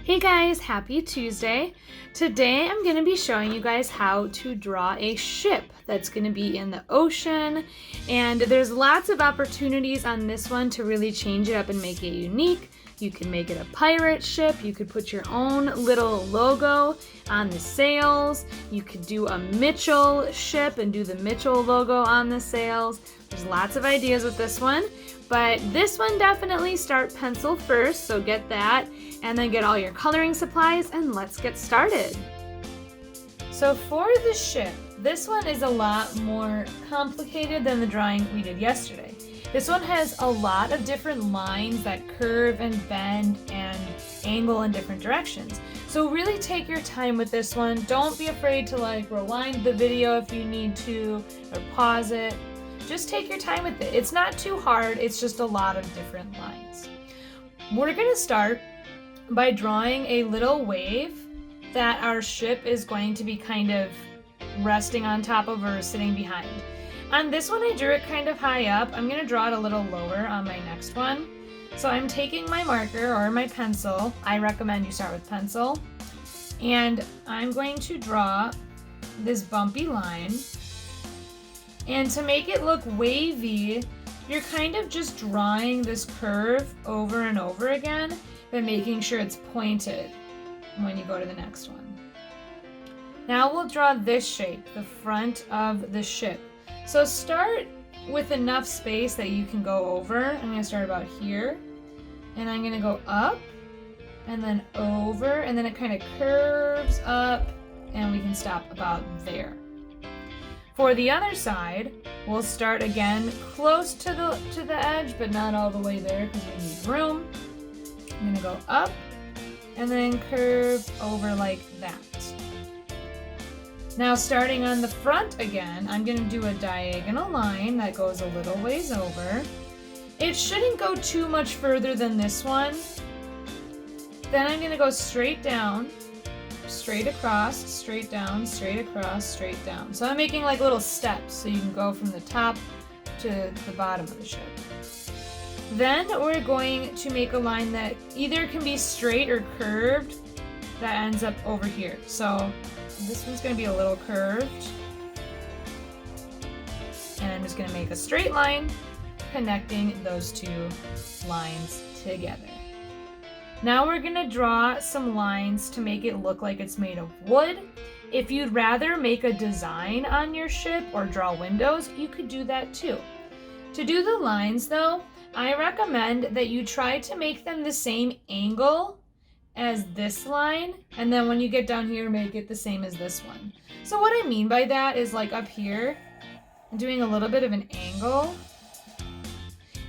Hey guys, happy Tuesday. Today I'm going to be showing you guys how to draw a ship that's going to be in the ocean, and there's lots of opportunities on this one to really change it up and make it unique. You can make it a pirate ship, you could put your own little logo on the sails, you could do a Mitchell ship and do the Mitchell logo on the sails. There's lots of ideas with this one, but this one definitely start pencil first, so get that, and then get all your coloring supplies, and let's get started. So for the ship, this one is a lot more complicated than the drawing we did yesterday. This one has a lot of different lines that curve and bend and angle in different directions. So really take your time with this one. Don't be afraid to rewind the video if you need to, or pause it. Just take your time with it. It's not too hard, it's just a lot of different lines. We're gonna start by drawing a little wave that our ship is going to be kind of resting on top of or sitting behind. On this one, I drew it kind of high up. I'm gonna draw it a little lower on my next one. So I'm taking my marker or my pencil. I recommend you start with pencil. And I'm going to draw this bumpy line. And to make it look wavy, you're kind of just drawing this curve over and over again, but making sure it's pointed when you go to the next one. Now we'll draw this shape, the front of the ship. So start with enough space that you can go over. I'm gonna start about here, and I'm gonna go up, and then over, and then it kind of curves up, and we can stop about there. For the other side, we'll start again close to the edge, but not all the way there because we need room. I'm gonna go up and then curve over like that. Now starting on the front again, I'm gonna do a diagonal line that goes a little ways over. It shouldn't go too much further than this one. Then I'm gonna go straight down, straight across, straight down, straight across, straight down. So I'm making like little steps so you can go from the top to the bottom of the ship. Then we're going to make a line that either can be straight or curved that ends up over here. So this one's going to be a little curved. And I'm just going to make a straight line connecting those two lines together. Now we're going to draw some lines to make it look like it's made of wood. If you'd rather make a design on your ship or draw windows, you could do that too. To do the lines though, I recommend that you try to make them the same angle as this line, and then when you get down here, make it the same as this one. So what I mean by that is like up here, I'm doing a little bit of an angle.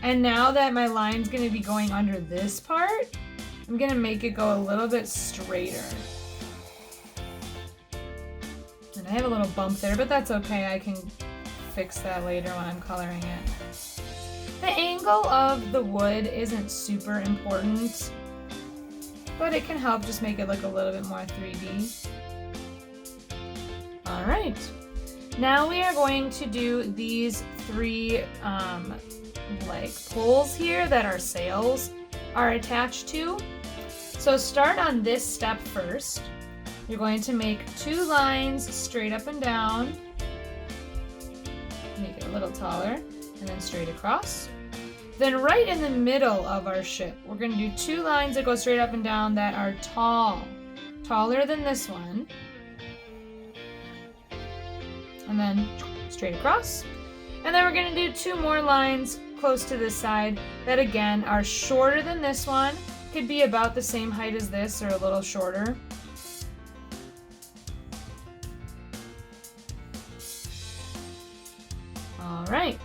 And now that my line's gonna be going under this part, I'm gonna make it go a little bit straighter. And I have a little bump there, but that's okay. I can fix that later when I'm coloring it. The angle of the wood isn't super important, but it can help just make it look a little bit more 3D. All right, now we are going to do these three poles here that our sails are attached to. So start on this step first. You're going to make two lines straight up and down, make it a little taller, and then straight across. Then right in the middle of our ship, we're going to do two lines that go straight up and down that are tall, taller than this one. And then straight across. And then we're going to do two more lines close to this side that again are shorter than this one. Could be about the same height as this or a little shorter. All right.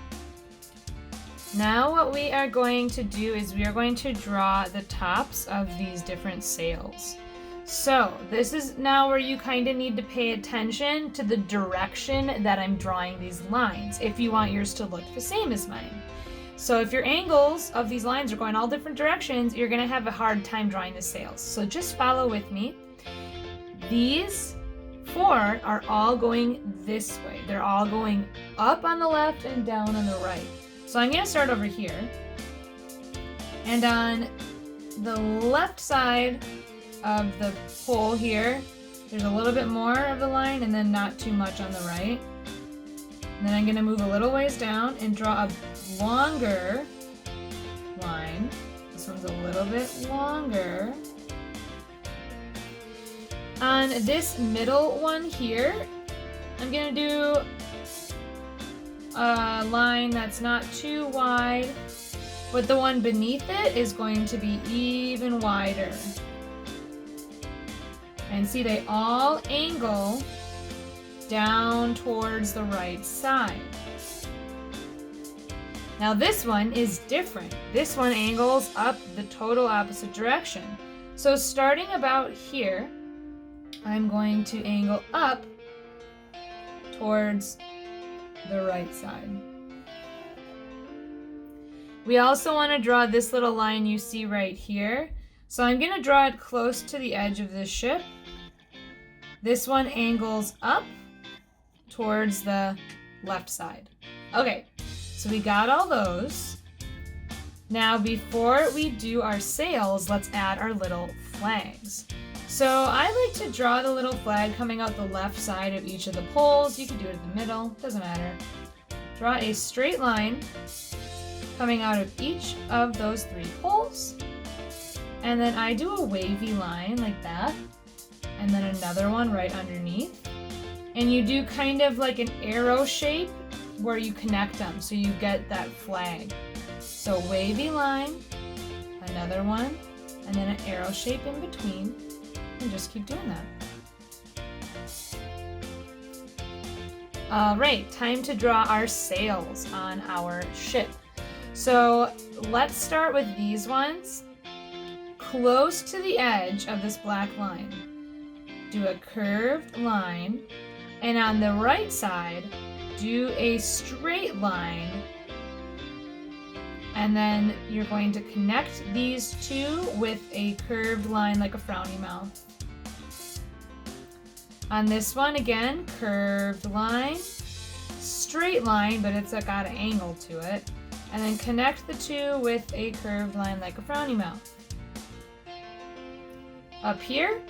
Now what we are going to do is we are going to draw the tops of these different sails. So this is now where you kind of need to pay attention to the direction that I'm drawing these lines if you want yours to look the same as mine. So if your angles of these lines are going all different directions, you're going to have a hard time drawing the sails. So just follow with me. These four are all going this way. They're all going up on the left and down on the right. So I'm going to start over here. And on the left side, of the pole here. There's a little bit more of the line and then not too much on the right. And then I'm going to move a little ways down and draw a longer line. This one's a little bit longer. On this middle one here, I'm going to do a line that's not too wide, but the one beneath it is going to be even wider. And see, they all angle down towards the right side. Now this one is different. This one angles up the total opposite direction. So starting about here, I'm going to angle up towards the right side. We also want to draw this little line you see right here. So I'm going to draw it close to the edge of this ship. This one angles up towards the left side. Okay, so we got all those. Now before we do our sails, let's add our little flags. So I like to draw the little flag coming out the left side of each of the poles. You can do it in the middle, doesn't matter. Draw a straight line coming out of each of those 3 poles. And then I do a wavy line like that. And then another one right underneath. And you do kind of like an arrow shape where you connect them so you get that flag. So wavy line, another one, and then an arrow shape in between. And just keep doing that. All right, time to draw our sails on our ship. So let's start with these ones. Close to the edge of this black line, do a curved line, and on the right side, do a straight line, and then you're going to connect these 2 with a curved line like a frowny mouth. On this one, again, curved line, straight line, but it's got an angle to it, and then connect the 2 with a curved line like a frowny mouth. Up here,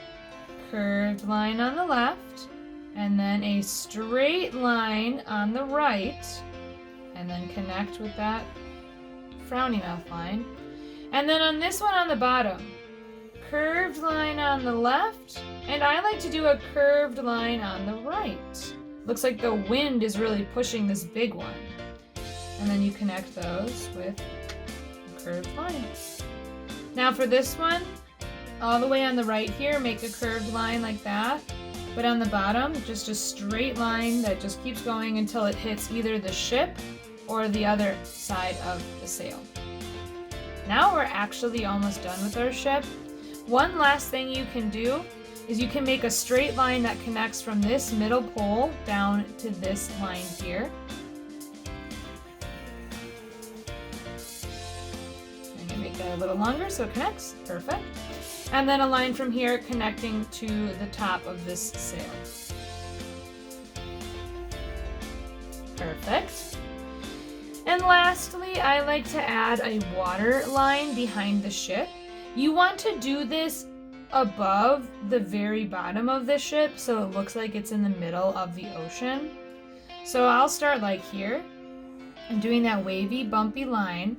curved line on the left, and then a straight line on the right, and then connect with that frowny mouth line. And then on this one on the bottom, curved line on the left, and I like to do a curved line on the right. Looks like the wind is really pushing this big one. And then you connect those with a curved line. Now for this one, all the way on the right here, make a curved line like that. But on the bottom, just a straight line that just keeps going until it hits either the ship or the other side of the sail. Now we're actually almost done with our ship. One last thing you can do is you can make a straight line that connects from this middle pole down to this line here. I'm gonna make that a little longer so it connects, perfect. And then a line from here connecting to the top of this sail. Perfect. And lastly, I like to add a water line behind the ship. You want to do this above the very bottom of the ship so it looks like it's in the middle of the ocean. So I'll start like here. I'm doing that wavy, bumpy line.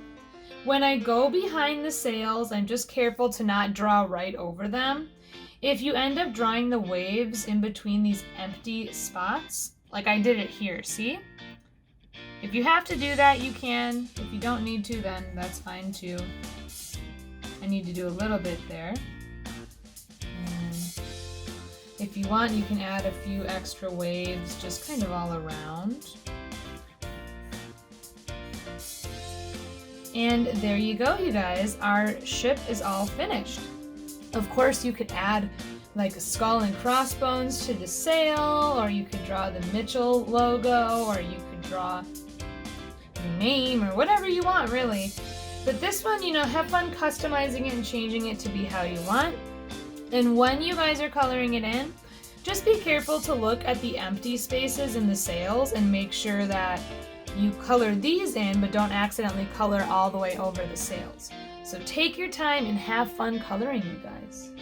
When I go behind the sails, I'm just careful to not draw right over them. If you end up drawing the waves in between these empty spots, like I did it here, see? If you have to do that, you can. If you don't need to, then that's fine too. I need to do a little bit there. And if you want, you can add a few extra waves just kind of all around. And there you go, you guys. Our ship is all finished. Of course, you could add like a skull and crossbones to the sail, or you could draw the Mitchell logo, or you could draw your name, or whatever you want, really. But this one, you know, have fun customizing it and changing it to be how you want. And when you guys are coloring it in, just be careful to look at the empty spaces in the sails and make sure that you color these in, but don't accidentally color all the way over the sails. So take your time and have fun coloring, you guys.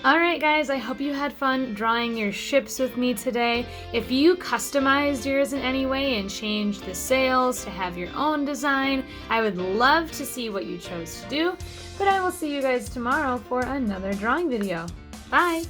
Alright guys, I hope you had fun drawing your ships with me today. If you customized yours in any way and changed the sails to have your own design, I would love to see what you chose to do. But I will see you guys tomorrow for another drawing video. Bye!